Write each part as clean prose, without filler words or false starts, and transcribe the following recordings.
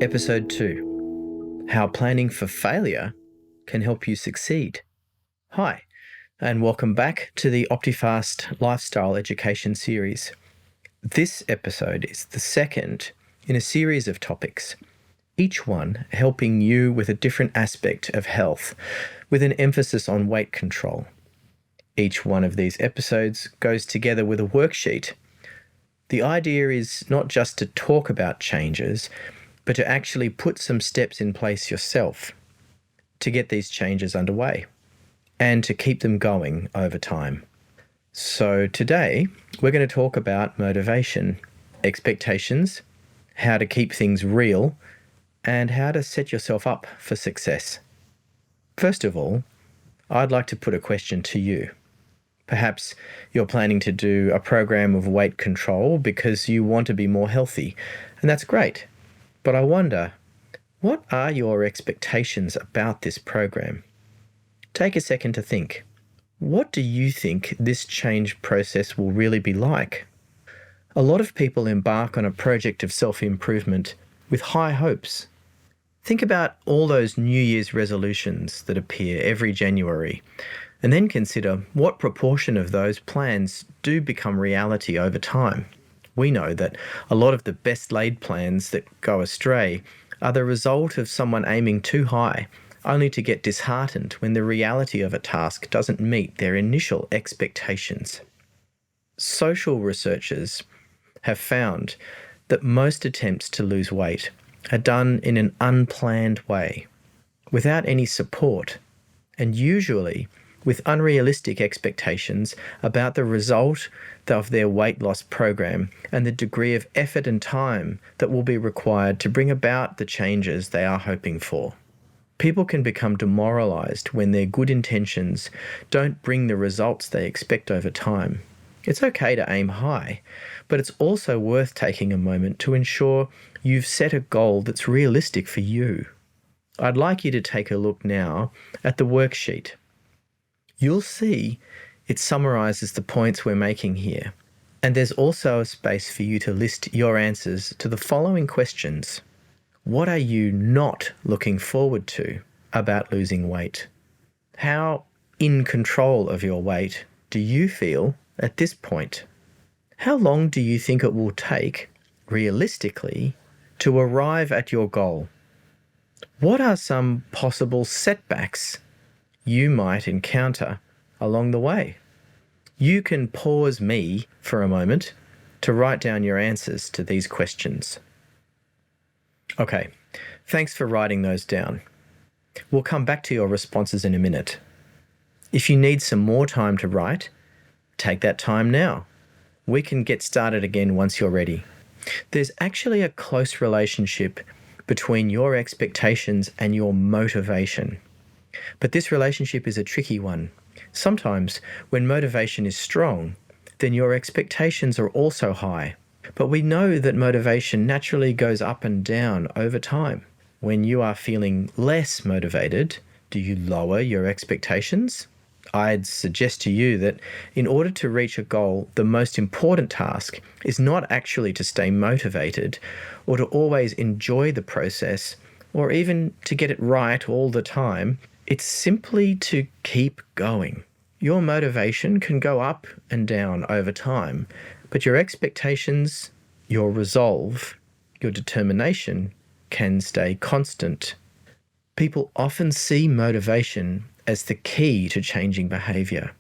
Episode 2: How Planning for Failure Can Help You Succeed. Hi, and welcome back to the Optifast Lifestyle Education series. This episode is the second in a series of topics, each one helping you with a different aspect of health, with an emphasis on weight control. Each one of these episodes goes together with a worksheet. The idea is not just to talk about changes, but to actually put some steps in place yourself to get these changes underway and to keep them going over time. So today, we're going to talk about motivation, expectations, how to keep things real, and how to set yourself up for success. First of all, I'd like to put a question to you. Perhaps you're planning to do a program of weight control because you want to be more healthy, and that's great. But I wonder, what are your expectations about this program? Take a second to think. What do you think this change process will really be like? A lot of people embark on a project of self-improvement with high hopes. Think about all those New Year's resolutions that appear every January, and then consider what proportion of those plans do become reality over time. We know that a lot of the best laid plans that go astray are the result of someone aiming too high, only to get disheartened when the reality of a task doesn't meet their initial expectations. Social researchers have found that most attempts to lose weight are done in an unplanned way, without any support, and usually with unrealistic expectations about the result of their weight loss program and the degree of effort and time that will be required to bring about the changes they are hoping for. People can become demoralized when their good intentions don't bring the results they expect over time. It's okay to aim high, but it's also worth taking a moment to ensure you've set a goal that's realistic for you. I'd like you to take a look now at the worksheet. You'll see it summarizes the points we're making here, and there's also a space for you to list your answers to the following questions. What are you not looking forward to about losing weight? How in control of your weight do you feel at this point? How long do you think it will take, realistically, to arrive at your goal? What are some possible setbacks you might encounter along the way? You can pause me for a moment to write down your answers to these questions. Okay, thanks for writing those down. We'll come back to your responses in a minute. If you need some more time to write, take that time now. We can get started again once you're ready. There's actually a close relationship between your expectations and your motivation. But this relationship is a tricky one. Sometimes, when motivation is strong, then your expectations are also high. But we know that motivation naturally goes up and down over time. When you are feeling less motivated, do you lower your expectations? I'd suggest to you that in order to reach a goal, the most important task is not actually to stay motivated or to always enjoy the process or even to get it right all the time. It's simply to keep going. Your motivation can go up and down over time, but your expectations, your resolve, your determination can stay constant. People often see motivation as the key to changing behavior.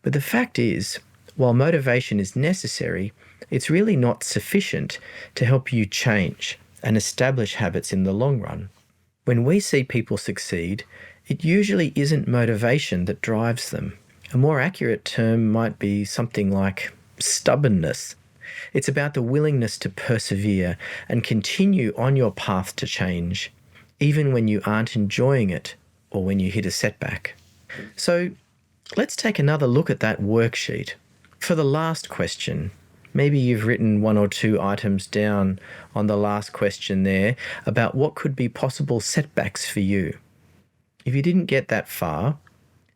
But the fact is, while motivation is necessary, it's really not sufficient to help you change and establish habits in the long run. When we see people succeed, it usually isn't motivation that drives them. A more accurate term might be something like stubbornness. It's about the willingness to persevere and continue on your path to change, even when you aren't enjoying it or when you hit a setback. So let's take another look at that worksheet. For the last question, maybe you've written one or two items down on the last question there about what could be possible setbacks for you. If you didn't get that far,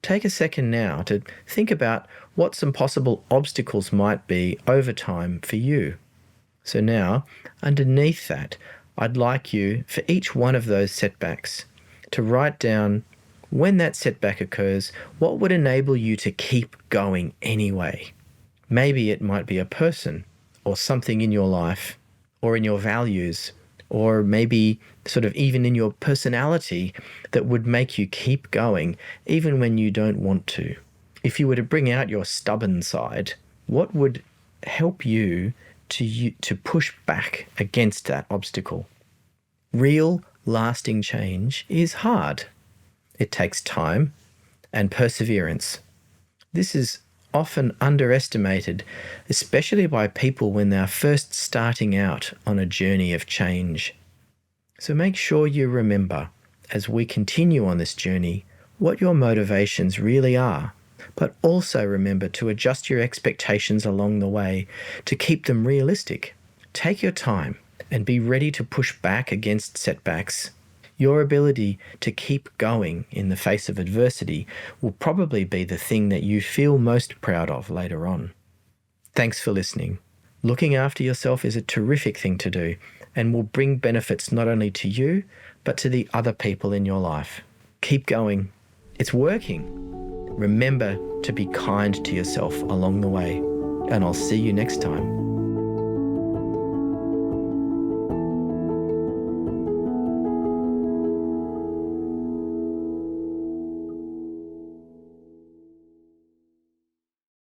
take a second now to think about what some possible obstacles might be over time for you. So now, underneath that, I'd like you, for each one of those setbacks, to write down when that setback occurs, what would enable you to keep going anyway. Maybe it might be a person or something in your life or in your values, or maybe sort of even in your personality that would make you keep going even when you don't want to. If you were to bring out your stubborn side, what would help you to push back against that obstacle? Real, lasting change is hard. It takes time and perseverance. This is often underestimated, especially by people when they're first starting out on a journey of change. So make sure you remember, as we continue on this journey, what your motivations really are, but also remember to adjust your expectations along the way to keep them realistic. Take your time and be ready to push back against setbacks. Your ability to keep going in the face of adversity will probably be the thing that you feel most proud of later on. Thanks for listening. Looking after yourself is a terrific thing to do and will bring benefits not only to you, but to the other people in your life. Keep going. It's working. Remember to be kind to yourself along the way, and I'll see you next time.